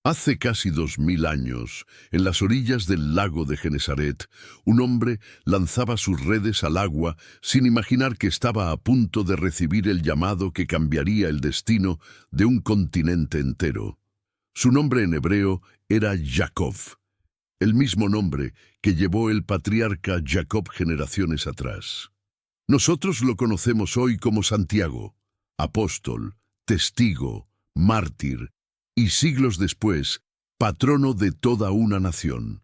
Hace casi 2000 años, en las orillas del lago de Genesaret, un hombre lanzaba sus redes al agua sin imaginar que estaba a punto de recibir el llamado que cambiaría el destino de un continente entero. Su nombre en hebreo era Jacob, el mismo nombre que llevó el patriarca Jacob generaciones atrás. Nosotros lo conocemos hoy como Santiago, apóstol, testigo, mártir y siglos después, patrono de toda una nación.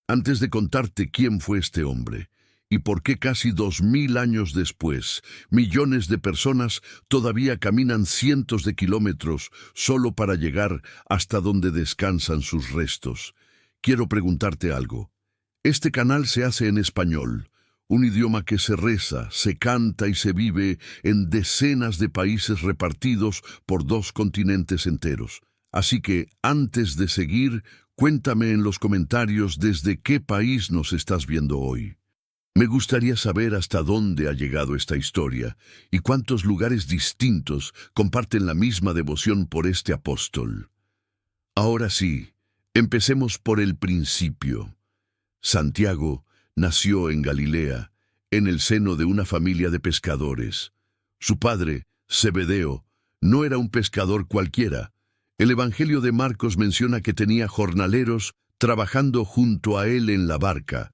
Antes de contarte quién fue este hombre y por qué casi 2000 años después, millones de personas todavía caminan cientos de kilómetros solo para llegar hasta donde descansan sus restos, quiero preguntarte algo. Este canal se hace en español, un idioma que se reza, se canta y se vive en decenas de países repartidos por 2 continentes enteros. Así que, antes de seguir, cuéntame en los comentarios desde qué país nos estás viendo hoy. Me gustaría saber hasta dónde ha llegado esta historia y cuántos lugares distintos comparten la misma devoción por este apóstol. Ahora sí, empecemos por el principio. Santiago nació en Galilea, en el seno de una familia de pescadores. Su padre, Zebedeo, no era un pescador cualquiera. El Evangelio de Marcos menciona que tenía jornaleros trabajando junto a él en la barca,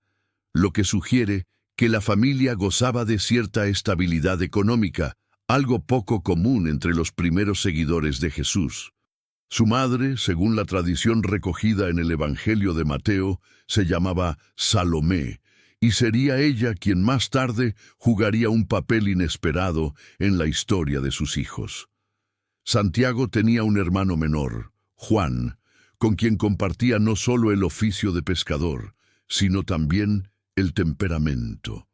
lo que sugiere que la familia gozaba de cierta estabilidad económica, algo poco común entre los primeros seguidores de Jesús. Su madre, según la tradición recogida en el Evangelio de Mateo, se llamaba Salomé, y sería ella quien más tarde jugaría un papel inesperado en la historia de sus hijos. Santiago tenía un hermano menor, Juan, con quien compartía no solo el oficio de pescador, sino también el temperamento.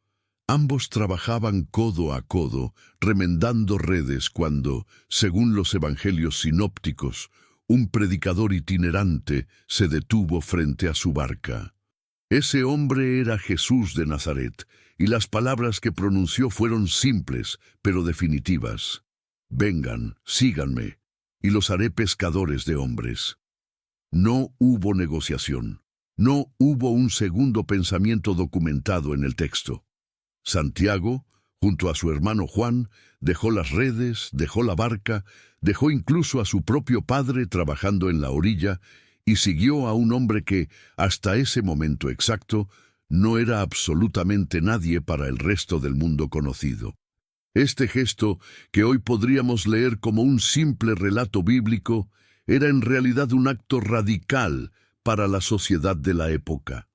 Ambos trabajaban codo a codo, remendando redes cuando, según los evangelios sinópticos, un predicador itinerante se detuvo frente a su barca. Ese hombre era Jesús de Nazaret, y las palabras que pronunció fueron simples, pero definitivas. Vengan, síganme, y los haré pescadores de hombres. No hubo negociación. No hubo un segundo pensamiento documentado en el texto. Santiago, junto a su hermano Juan, dejó las redes, dejó la barca, dejó incluso a su propio padre trabajando en la orilla y siguió a un hombre que, hasta ese momento exacto, no era absolutamente nadie para el resto del mundo conocido. Este gesto, que hoy podríamos leer como un simple relato bíblico, era en realidad un acto radical para la sociedad de la época.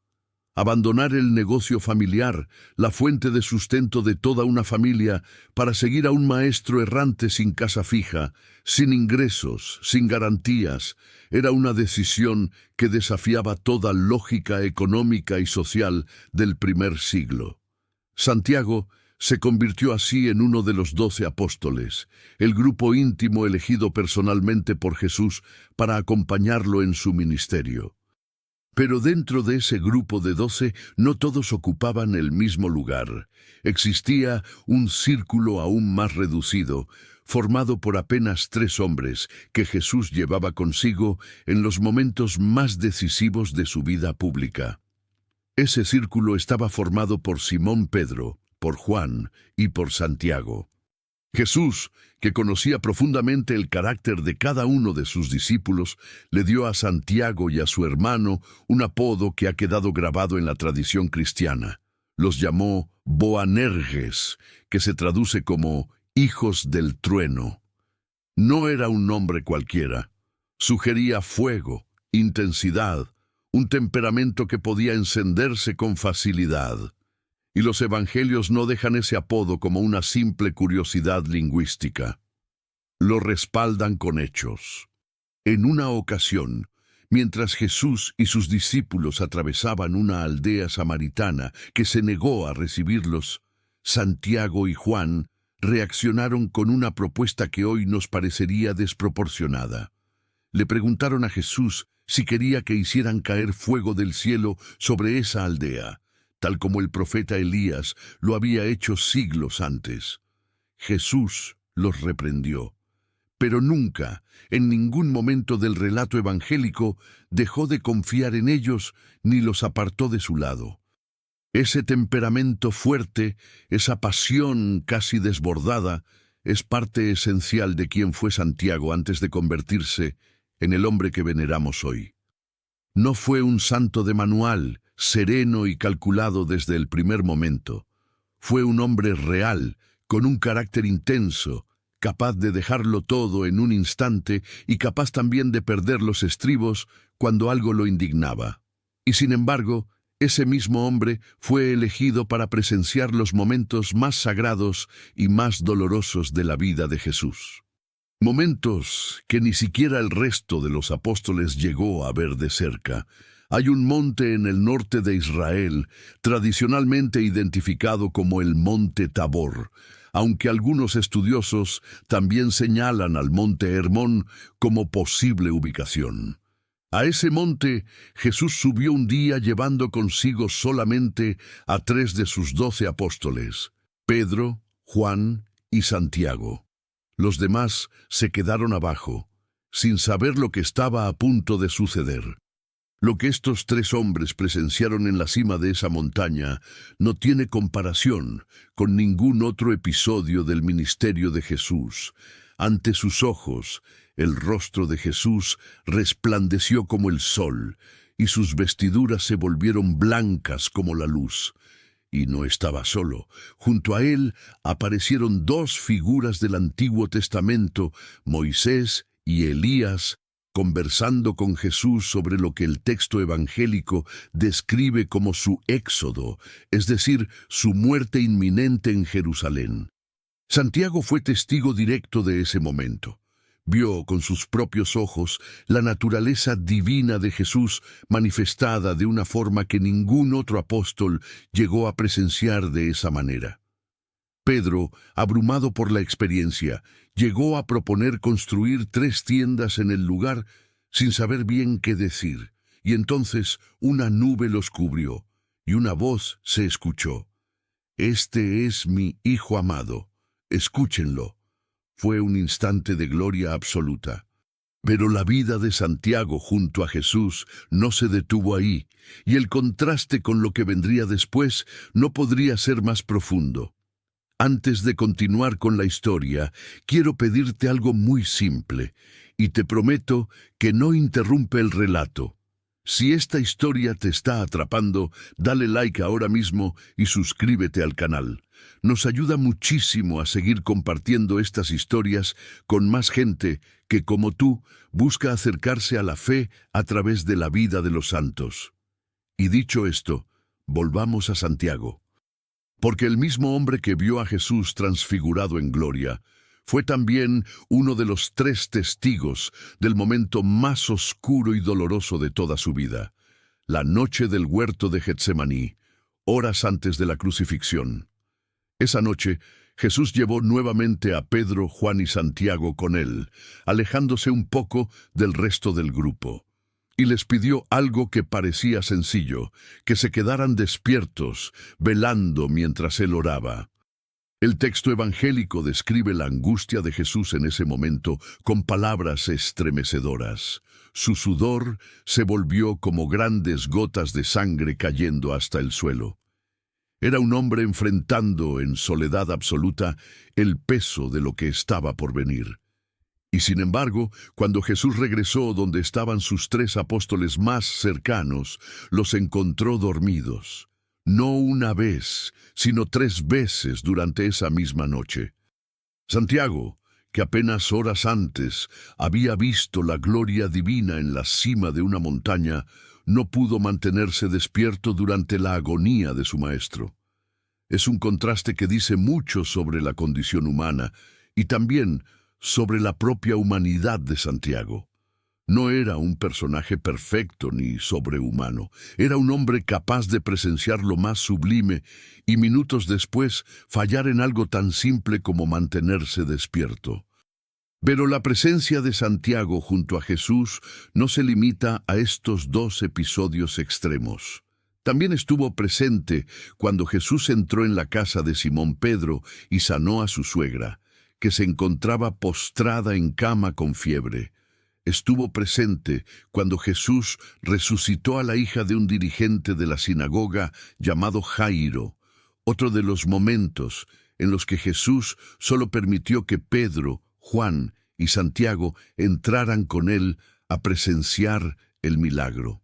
Abandonar el negocio familiar, la fuente de sustento de toda una familia, para seguir a un maestro errante sin casa fija, sin ingresos, sin garantías, era una decisión que desafiaba toda lógica económica y social del primer siglo. Santiago se convirtió así en uno de los 12 apóstoles, el grupo íntimo elegido personalmente por Jesús para acompañarlo en su ministerio. Pero dentro de ese grupo de 12 no todos ocupaban el mismo lugar. Existía un círculo aún más reducido, formado por apenas 3 hombres que Jesús llevaba consigo en los momentos más decisivos de su vida pública. Ese círculo estaba formado por Simón Pedro, por Juan y por Santiago. Jesús, que conocía profundamente el carácter de cada uno de sus discípulos, le dio a Santiago y a su hermano un apodo que ha quedado grabado en la tradición cristiana. Los llamó Boanerges, que se traduce como hijos del trueno. No era un nombre cualquiera. Sugería fuego, intensidad, un temperamento que podía encenderse con facilidad. Y los evangelios no dejan ese apodo como una simple curiosidad lingüística. Lo respaldan con hechos. En una ocasión, mientras Jesús y sus discípulos atravesaban una aldea samaritana que se negó a recibirlos, Santiago y Juan reaccionaron con una propuesta que hoy nos parecería desproporcionada. Le preguntaron a Jesús si quería que hicieran caer fuego del cielo sobre esa aldea, tal como el profeta Elías lo había hecho siglos antes. Jesús los reprendió. pero nunca, en ningún momento del relato evangélico, dejó de confiar en ellos ni los apartó de su lado. Ese temperamento fuerte, esa pasión casi desbordada, es parte esencial de quien fue Santiago antes de convertirse en el hombre que veneramos hoy. No fue un santo de manual, sereno y calculado desde el primer momento. Fue un hombre real, con un carácter intenso, capaz de dejarlo todo en un instante y capaz también de perder los estribos cuando algo lo indignaba. Y sin embargo, ese mismo hombre fue elegido para presenciar los momentos más sagrados y más dolorosos de la vida de Jesús. Momentos que ni siquiera el resto de los apóstoles llegó a ver de cerca. Hay un monte en el norte de Israel, tradicionalmente identificado como el Monte Tabor, aunque algunos estudiosos también señalan al Monte Hermón como posible ubicación. A ese monte Jesús subió un día llevando consigo solamente a 3 de sus 12 apóstoles, Pedro, Juan y Santiago. Los demás se quedaron abajo, sin saber lo que estaba a punto de suceder. Lo que estos 3 hombres presenciaron en la cima de esa montaña no tiene comparación con ningún otro episodio del ministerio de Jesús. Ante sus ojos, el rostro de Jesús resplandeció como el sol, y sus vestiduras se volvieron blancas como la luz. Y no estaba solo. Junto a él aparecieron 2 figuras del Antiguo Testamento, Moisés y Elías, conversando con Jesús sobre lo que el texto evangélico describe como su éxodo, es decir, su muerte inminente en Jerusalén. Santiago fue testigo directo de ese momento. Vio con sus propios ojos la naturaleza divina de Jesús manifestada de una forma que ningún otro apóstol llegó a presenciar de esa manera. Pedro, abrumado por la experiencia, llegó a proponer construir 3 tiendas en el lugar sin saber bien qué decir, y entonces una nube los cubrió, y una voz se escuchó: «Este es mi Hijo amado, escúchenlo». Fue un instante de gloria absoluta. Pero la vida de Santiago junto a Jesús no se detuvo ahí, y el contraste con lo que vendría después no podría ser más profundo. Antes de continuar con la historia, quiero pedirte algo muy simple, y te prometo que no interrumpe el relato. Si esta historia te está atrapando, dale like ahora mismo y suscríbete al canal. Nos ayuda muchísimo a seguir compartiendo estas historias con más gente que, como tú, busca acercarse a la fe a través de la vida de los santos. Y dicho esto, volvamos a Santiago. Porque el mismo hombre que vio a Jesús transfigurado en gloria, fue también uno de los 3 testigos del momento más oscuro y doloroso de toda su vida, la noche del huerto de Getsemaní, horas antes de la crucifixión. Esa noche, Jesús llevó nuevamente a Pedro, Juan y Santiago con él, alejándose un poco del resto del grupo, y les pidió algo que parecía sencillo: que se quedaran despiertos, velando mientras él oraba. El texto evangélico describe la angustia de Jesús en ese momento con palabras estremecedoras. Su sudor se volvió como grandes gotas de sangre cayendo hasta el suelo. Era un hombre enfrentando en soledad absoluta el peso de lo que estaba por venir. Y sin embargo, cuando Jesús regresó donde estaban sus 3 apóstoles más cercanos, los encontró dormidos. No una vez, sino 3 veces durante esa misma noche. Santiago, que apenas horas antes había visto la gloria divina en la cima de una montaña, no pudo mantenerse despierto durante la agonía de su maestro. Es un contraste que dice mucho sobre la condición humana y también sobre la propia humanidad de Santiago. No era un personaje perfecto ni sobrehumano. Era un hombre capaz de presenciar lo más sublime y minutos después fallar en algo tan simple como mantenerse despierto. Pero la presencia de Santiago junto a Jesús no se limita a estos 2 episodios extremos. También estuvo presente cuando Jesús entró en la casa de Simón Pedro y sanó a su suegra. que se encontraba postrada en cama con fiebre. Estuvo presente cuando Jesús resucitó a la hija de un dirigente de la sinagoga llamado Jairo, otro de los momentos en los que Jesús solo permitió que Pedro, Juan y Santiago entraran con él a presenciar el milagro.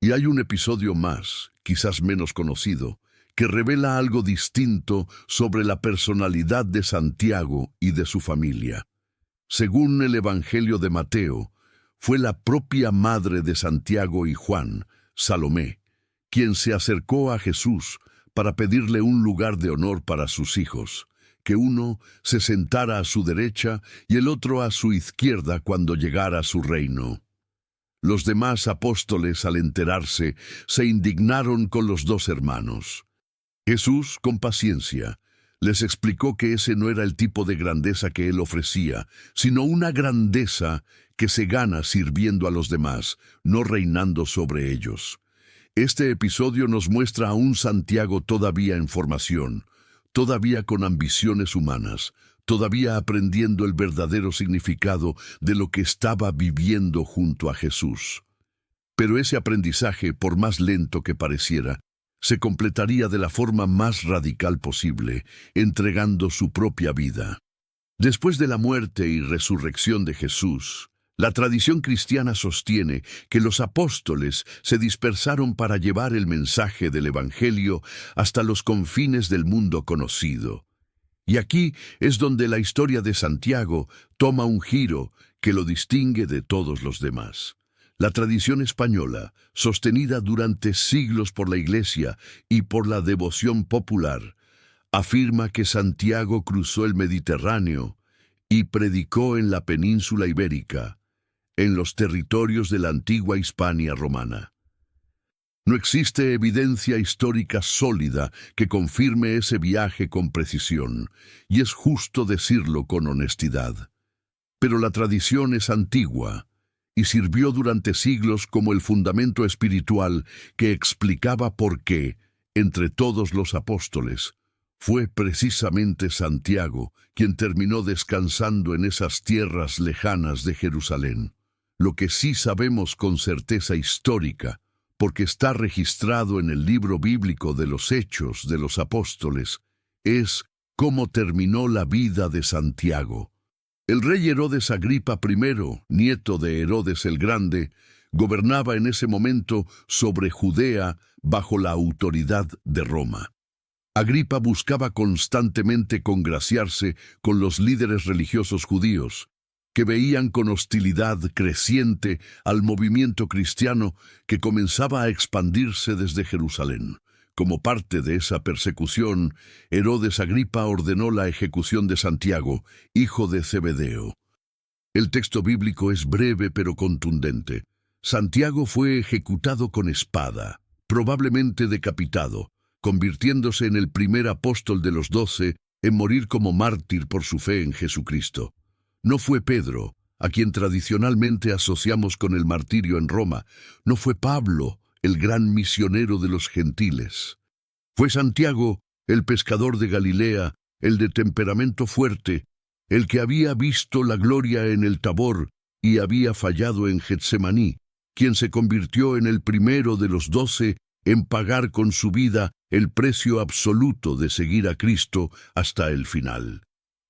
Y hay un episodio más, quizás menos conocido, que revela algo distinto sobre la personalidad de Santiago y de su familia. Según el Evangelio de Mateo, fue la propia madre de Santiago y Juan, Salomé, quien se acercó a Jesús para pedirle un lugar de honor para sus hijos, que uno se sentara a su derecha y el otro a su izquierda cuando llegara a su reino. Los demás apóstoles, al enterarse, se indignaron con los dos hermanos. Jesús, con paciencia, les explicó que ese no era el tipo de grandeza que él ofrecía, sino una grandeza que se gana sirviendo a los demás, no reinando sobre ellos. Este episodio nos muestra a un Santiago todavía en formación, todavía con ambiciones humanas, todavía aprendiendo el verdadero significado de lo que estaba viviendo junto a Jesús. Pero ese aprendizaje, por más lento que pareciera, se completaría de la forma más radical posible, entregando su propia vida. Después de la muerte y resurrección de Jesús, la tradición cristiana sostiene que los apóstoles se dispersaron para llevar el mensaje del Evangelio hasta los confines del mundo conocido. Y aquí es donde la historia de Santiago toma un giro que lo distingue de todos los demás. La tradición española, sostenida durante siglos por la Iglesia y por la devoción popular, afirma que Santiago cruzó el Mediterráneo y predicó en la península ibérica, en los territorios de la antigua Hispania romana. No existe evidencia histórica sólida que confirme ese viaje con precisión, y es justo decirlo con honestidad. Pero la tradición es antigua y sirvió durante siglos como el fundamento espiritual que explicaba por qué, entre todos los apóstoles, fue precisamente Santiago quien terminó descansando en esas tierras lejanas de Jerusalén. Lo que sí sabemos con certeza histórica, porque está registrado en el libro bíblico de los Hechos de los Apóstoles, es cómo terminó la vida de Santiago. El rey Herodes Agripa I, nieto de Herodes el Grande, gobernaba en ese momento sobre Judea bajo la autoridad de Roma. Agripa buscaba constantemente congraciarse con los líderes religiosos judíos, que veían con hostilidad creciente al movimiento cristiano que comenzaba a expandirse desde Jerusalén. Como parte de esa persecución, Herodes Agripa ordenó la ejecución de Santiago, hijo de Zebedeo. El texto bíblico es breve pero contundente. Santiago fue ejecutado con espada, probablemente decapitado, convirtiéndose en el primer apóstol de los 12 en morir como mártir por su fe en Jesucristo. No fue Pedro, a quien tradicionalmente asociamos con el martirio en Roma. No fue Pablo, el gran misionero de los gentiles. Fue Santiago, el pescador de Galilea, el de temperamento fuerte, el que había visto la gloria en el Tabor y había fallado en Getsemaní, quien se convirtió en el primero de los 12 en pagar con su vida el precio absoluto de seguir a Cristo hasta el final.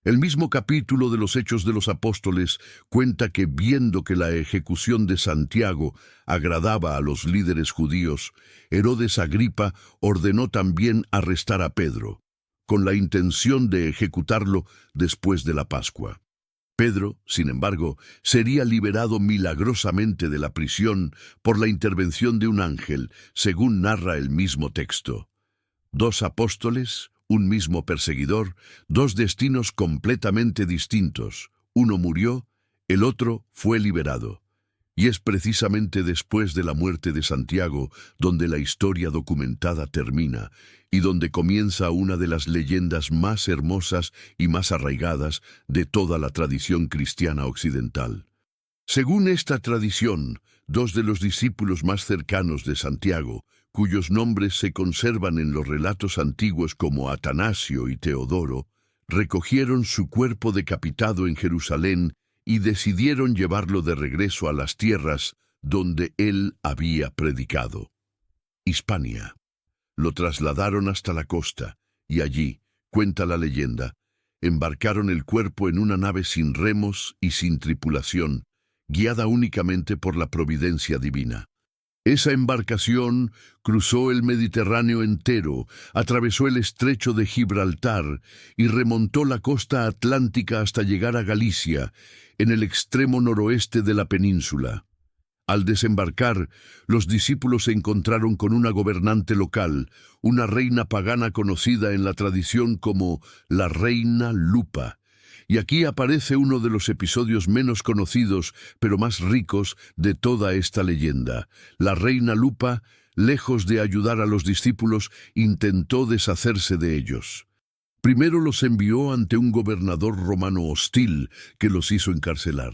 El mismo capítulo de los Hechos de los Apóstoles cuenta que, viendo que la ejecución de Santiago agradaba a los líderes judíos, Herodes Agripa ordenó también arrestar a Pedro, con la intención de ejecutarlo después de la Pascua. Pedro, sin embargo, sería liberado milagrosamente de la prisión por la intervención de un ángel, según narra el mismo texto. 2 apóstoles, un mismo perseguidor, 2 destinos completamente distintos. Uno murió, el otro fue liberado. Y es precisamente después de la muerte de Santiago donde la historia documentada termina y donde comienza una de las leyendas más hermosas y más arraigadas de toda la tradición cristiana occidental. Según esta tradición, 2 de los discípulos más cercanos de Santiago, cuyos nombres se conservan en los relatos antiguos como Atanasio y Teodoro, recogieron su cuerpo decapitado en Jerusalén y decidieron llevarlo de regreso a las tierras donde él había predicado. Hispania. Lo trasladaron hasta la costa, y allí, cuenta la leyenda, embarcaron el cuerpo en una nave sin remos y sin tripulación, guiada únicamente por la providencia divina. Esa embarcación cruzó el Mediterráneo entero, atravesó el estrecho de Gibraltar y remontó la costa atlántica hasta llegar a Galicia, en el extremo noroeste de la península. Al desembarcar, los discípulos se encontraron con una gobernante local, una reina pagana conocida en la tradición como la Reina Lupa. Y aquí aparece uno de los episodios menos conocidos, pero más ricos, de toda esta leyenda. La Reina Lupa, lejos de ayudar a los discípulos, intentó deshacerse de ellos. Primero los envió ante un gobernador romano hostil que los hizo encarcelar.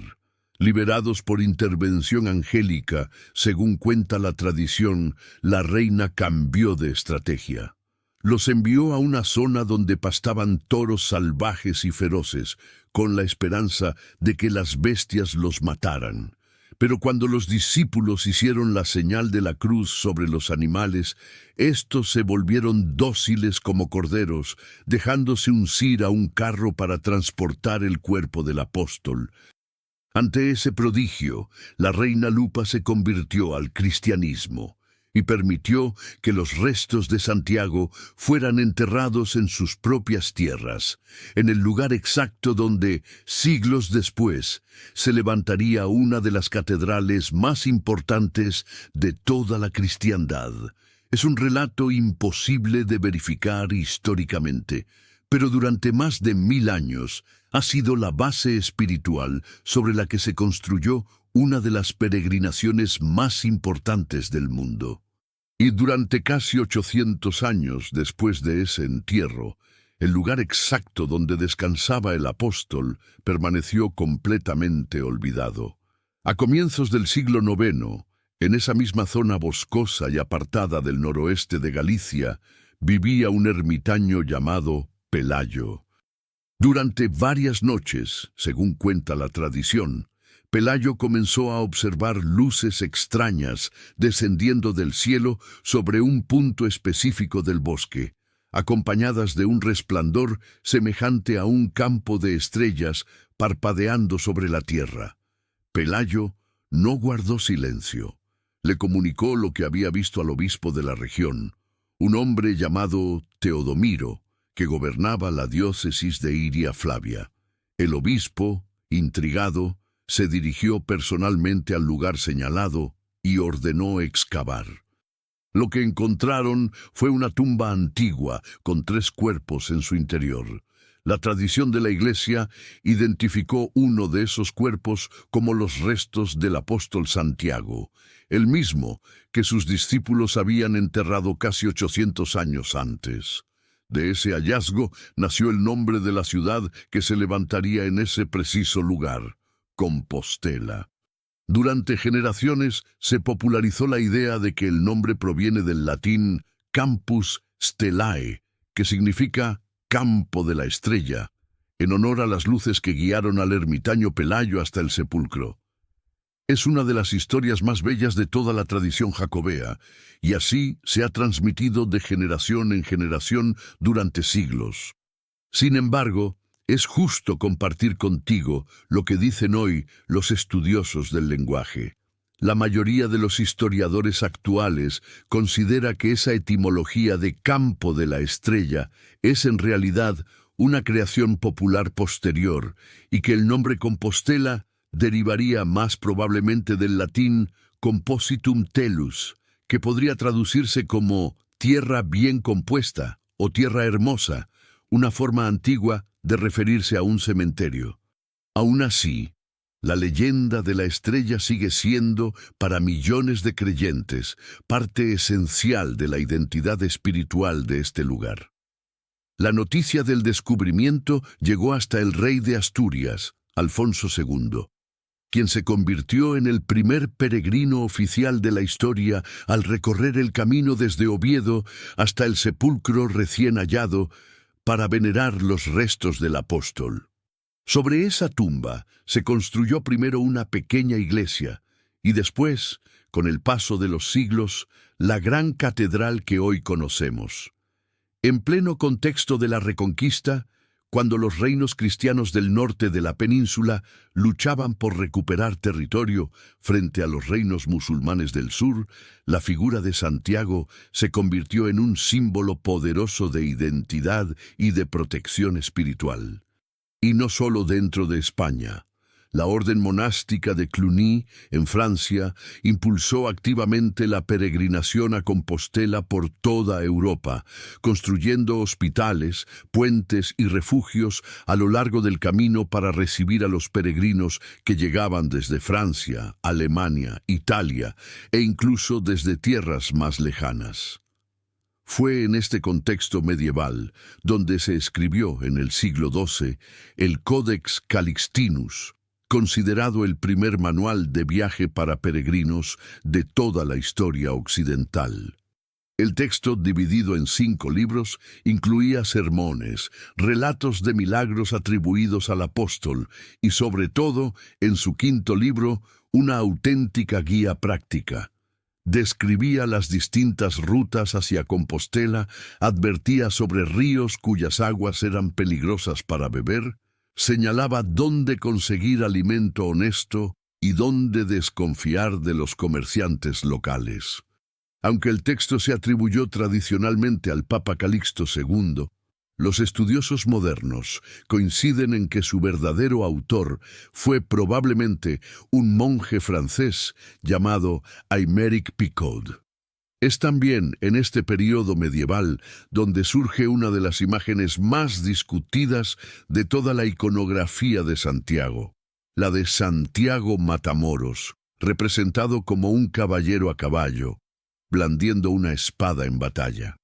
Liberados por intervención angélica, según cuenta la tradición, la reina cambió de estrategia. Los envió a una zona donde pastaban toros salvajes y feroces, con la esperanza de que las bestias los mataran. Pero cuando los discípulos hicieron la señal de la cruz sobre los animales, estos se volvieron dóciles como corderos, dejándose uncir a un carro para transportar el cuerpo del apóstol. Ante ese prodigio, la reina Lupa se convirtió al cristianismo y permitió que los restos de Santiago fueran enterrados en sus propias tierras, en el lugar exacto donde, siglos después, se levantaría una de las catedrales más importantes de toda la cristiandad. Es un relato imposible de verificar históricamente, pero durante más de 1000 años ha sido la base espiritual sobre la que se construyó una de las peregrinaciones más importantes del mundo. Y durante casi 800 años después de ese entierro, el lugar exacto donde descansaba el apóstol permaneció completamente olvidado. A comienzos del siglo IX, en esa misma zona boscosa y apartada del noroeste de Galicia, vivía un ermitaño llamado Pelayo. Durante varias noches, según cuenta la tradición, Pelayo comenzó a observar luces extrañas descendiendo del cielo sobre un punto específico del bosque, acompañadas de un resplandor semejante a un campo de estrellas parpadeando sobre la tierra. Pelayo no guardó silencio. Le comunicó lo que había visto al obispo de la región, un hombre llamado Teodomiro, que gobernaba la diócesis de Iria Flavia. El obispo, intrigado, se dirigió personalmente al lugar señalado y ordenó excavar. Lo que encontraron fue una tumba antigua con 3 cuerpos en su interior. La tradición de la Iglesia identificó uno de esos cuerpos como los restos del apóstol Santiago, el mismo que sus discípulos habían enterrado casi 800 años antes. De ese hallazgo nació el nombre de la ciudad que se levantaría en ese preciso lugar, Compostela. Durante generaciones se popularizó la idea de que el nombre proviene del latín Campus Stellae, que significa campo de la estrella, en honor a las luces que guiaron al ermitaño Pelayo hasta el sepulcro. Es una de las historias más bellas de toda la tradición jacobea, y así se ha transmitido de generación en generación durante siglos. Sin embargo, es justo compartir contigo lo que dicen hoy los estudiosos del lenguaje. La mayoría de los historiadores actuales considera que esa etimología de campo de la estrella es en realidad una creación popular posterior y que el nombre Compostela derivaría más probablemente del latín compositum tellus, que podría traducirse como tierra bien compuesta o tierra hermosa, una forma antigua de referirse a un cementerio. Aún así, la leyenda de la estrella sigue siendo, para millones de creyentes, parte esencial de la identidad espiritual de este lugar. La noticia del descubrimiento llegó hasta el rey de Asturias, Alfonso II, quien se convirtió en el primer peregrino oficial de la historia al recorrer el camino desde Oviedo hasta el sepulcro recién hallado, para venerar los restos del apóstol. Sobre esa tumba se construyó primero una pequeña iglesia y después, con el paso de los siglos, la gran catedral que hoy conocemos. En pleno contexto de la Reconquista, cuando los reinos cristianos del norte de la península luchaban por recuperar territorio frente a los reinos musulmanes del sur, la figura de Santiago se convirtió en un símbolo poderoso de identidad y de protección espiritual. Y no solo dentro de España. La orden monástica de Cluny, en Francia, impulsó activamente la peregrinación a Compostela por toda Europa, construyendo hospitales, puentes y refugios a lo largo del camino para recibir a los peregrinos que llegaban desde Francia, Alemania, Italia e incluso desde tierras más lejanas. Fue en este contexto medieval donde se escribió en el siglo XII el Codex Calixtinus, considerado el primer manual de viaje para peregrinos de toda la historia occidental. El texto, dividido en 5 libros, incluía sermones, relatos de milagros atribuidos al apóstol y, sobre todo, en su 5º libro, una auténtica guía práctica. Describía las distintas rutas hacia Compostela, advertía sobre ríos cuyas aguas eran peligrosas para beber, señalaba dónde conseguir alimento honesto y dónde desconfiar de los comerciantes locales. Aunque el texto se atribuyó tradicionalmente al Papa Calixto II, los estudiosos modernos coinciden en que su verdadero autor fue probablemente un monje francés llamado Aymeric Picot. Es también en este periodo medieval donde surge una de las imágenes más discutidas de toda la iconografía de Santiago, la de Santiago Matamoros, representado como un caballero a caballo, blandiendo una espada en batalla.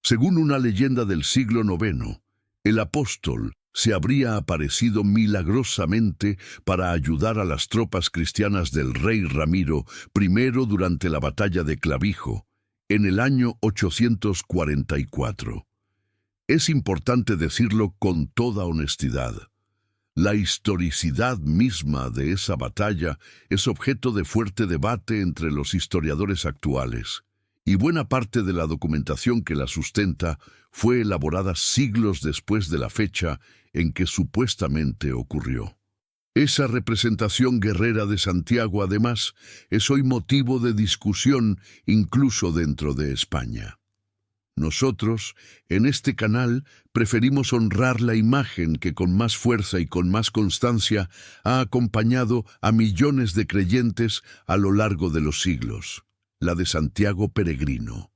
Según una leyenda del siglo IX, el apóstol se habría aparecido milagrosamente para ayudar a las tropas cristianas del rey Ramiro I durante la batalla de Clavijo, en el año 844. Es importante decirlo con toda honestidad. La historicidad misma de esa batalla es objeto de fuerte debate entre los historiadores actuales, y buena parte de la documentación que la sustenta fue elaborada siglos después de la fecha en que supuestamente ocurrió. Esa representación guerrera de Santiago, además, es hoy motivo de discusión incluso dentro de España. Nosotros, en este canal, preferimos honrar la imagen que con más fuerza y con más constancia ha acompañado a millones de creyentes a lo largo de los siglos, la de Santiago peregrino.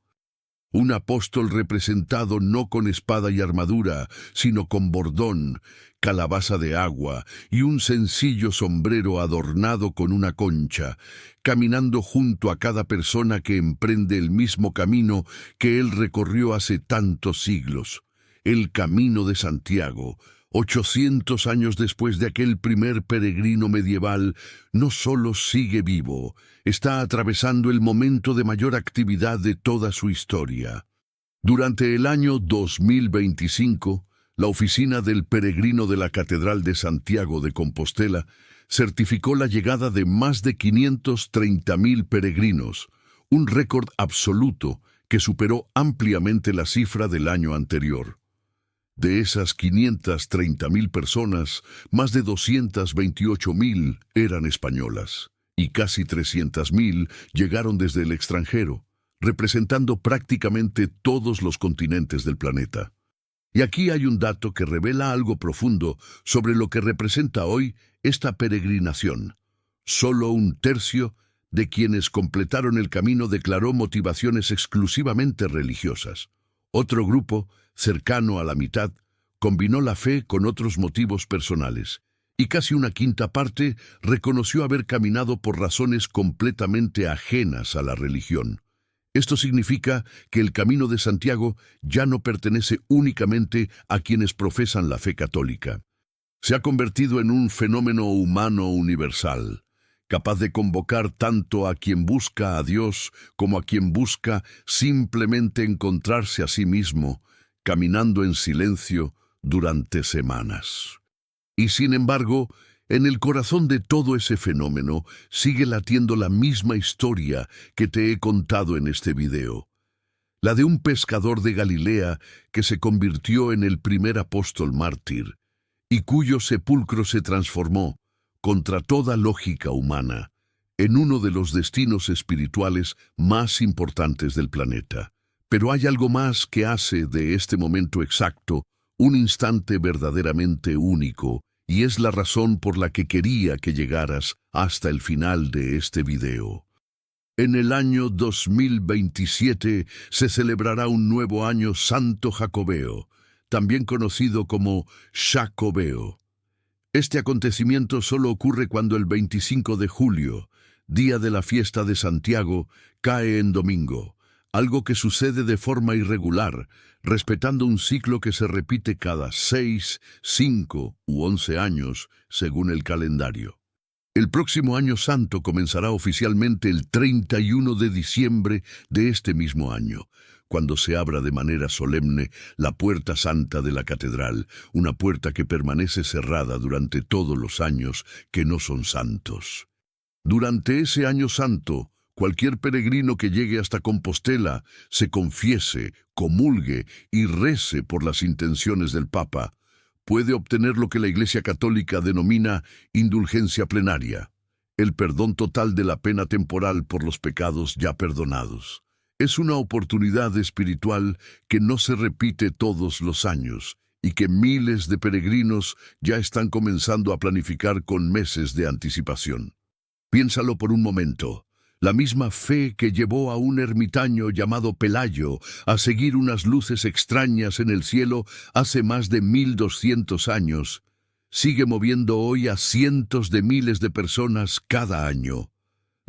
Un apóstol representado no con espada y armadura, sino con bordón, calabaza de agua y un sencillo sombrero adornado con una concha, caminando junto a cada persona que emprende el mismo camino que él recorrió hace tantos siglos, el Camino de Santiago. 800 años después de aquel primer peregrino medieval, no solo sigue vivo, está atravesando el momento de mayor actividad de toda su historia. Durante el año 2025, la oficina del peregrino de la Catedral de Santiago de Compostela certificó la llegada de más de 530.000 peregrinos, un récord absoluto que superó ampliamente la cifra del año anterior. De esas 530.000 personas, más de 228.000 eran españolas y casi 300.000 llegaron desde el extranjero, representando prácticamente todos los continentes del planeta. Y aquí hay un dato que revela algo profundo sobre lo que representa hoy esta peregrinación. Solo 1/3 de quienes completaron el camino declaró motivaciones exclusivamente religiosas. Otro grupo, cercano a la mitad, combinó la fe con otros motivos personales, y casi 1/5 parte reconoció haber caminado por razones completamente ajenas a la religión. Esto significa que el Camino de Santiago ya no pertenece únicamente a quienes profesan la fe católica. Se ha convertido en un fenómeno humano universal, capaz de convocar tanto a quien busca a Dios como a quien busca simplemente encontrarse a sí mismo, caminando en silencio durante semanas. Y sin embargo, en el corazón de todo ese fenómeno sigue latiendo la misma historia que te he contado en este video. La de un pescador de Galilea que se convirtió en el primer apóstol mártir y cuyo sepulcro se transformó, contra toda lógica humana, en uno de los destinos espirituales más importantes del planeta. Pero hay algo más que hace de este momento exacto un instante verdaderamente único, y es la razón por la que quería que llegaras hasta el final de este video. En el año 2027 se celebrará un nuevo año santo jacobeo, también conocido como Xacobeo. Este acontecimiento solo ocurre cuando el 25 de julio, día de la fiesta de Santiago, cae en domingo, algo que sucede de forma irregular, respetando un ciclo que se repite cada 6, 5 u 11 años, según el calendario. El próximo año santo comenzará oficialmente el 31 de diciembre de este mismo año, cuando se abra de manera solemne la puerta santa de la catedral, una puerta que permanece cerrada durante todos los años que no son santos. Durante ese año santo, cualquier peregrino que llegue hasta Compostela, se confiese, comulgue y rece por las intenciones del Papa, puede obtener lo que la Iglesia Católica denomina indulgencia plenaria, el perdón total de la pena temporal por los pecados ya perdonados. Es una oportunidad espiritual que no se repite todos los años y que miles de peregrinos ya están comenzando a planificar con meses de anticipación. Piénsalo por un momento. La misma fe que llevó a un ermitaño llamado Pelayo a seguir unas luces extrañas en el cielo hace más de 1200 años, sigue moviendo hoy a cientos de miles de personas cada año.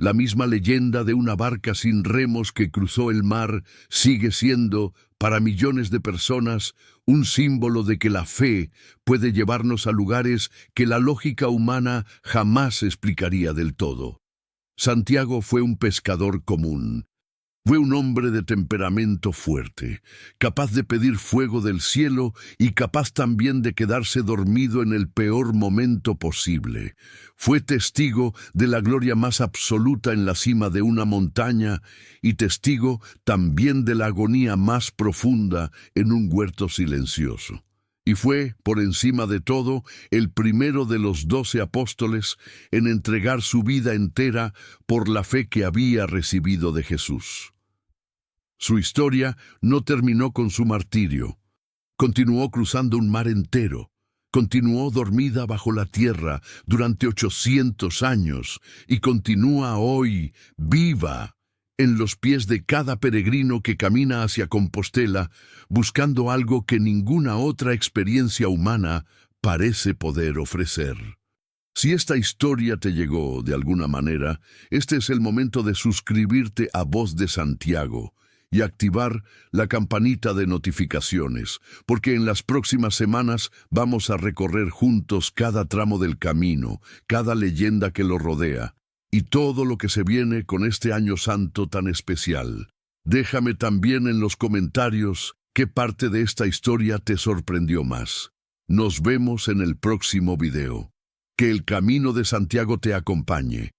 La misma leyenda de una barca sin remos que cruzó el mar sigue siendo, para millones de personas, un símbolo de que la fe puede llevarnos a lugares que la lógica humana jamás explicaría del todo. Santiago fue un pescador común. Fue un hombre de temperamento fuerte, capaz de pedir fuego del cielo y capaz también de quedarse dormido en el peor momento posible. Fue testigo de la gloria más absoluta en la cima de una montaña y testigo también de la agonía más profunda en un huerto silencioso. Y fue, por encima de todo, el primero de los 12 apóstoles en entregar su vida entera por la fe que había recibido de Jesús. Su historia no terminó con su martirio. Continuó cruzando un mar entero. Continuó dormida bajo la tierra durante 800 años y continúa hoy viva en los pies de cada peregrino que camina hacia Compostela, buscando algo que ninguna otra experiencia humana parece poder ofrecer. Si esta historia te llegó de alguna manera, este es el momento de suscribirte a Voz de Santiago y activar la campanita de notificaciones, porque en las próximas semanas vamos a recorrer juntos cada tramo del camino, cada leyenda que lo rodea, y todo lo que se viene con este año santo tan especial. Déjame también en los comentarios qué parte de esta historia te sorprendió más. Nos vemos en el próximo video. Que el camino de Santiago te acompañe.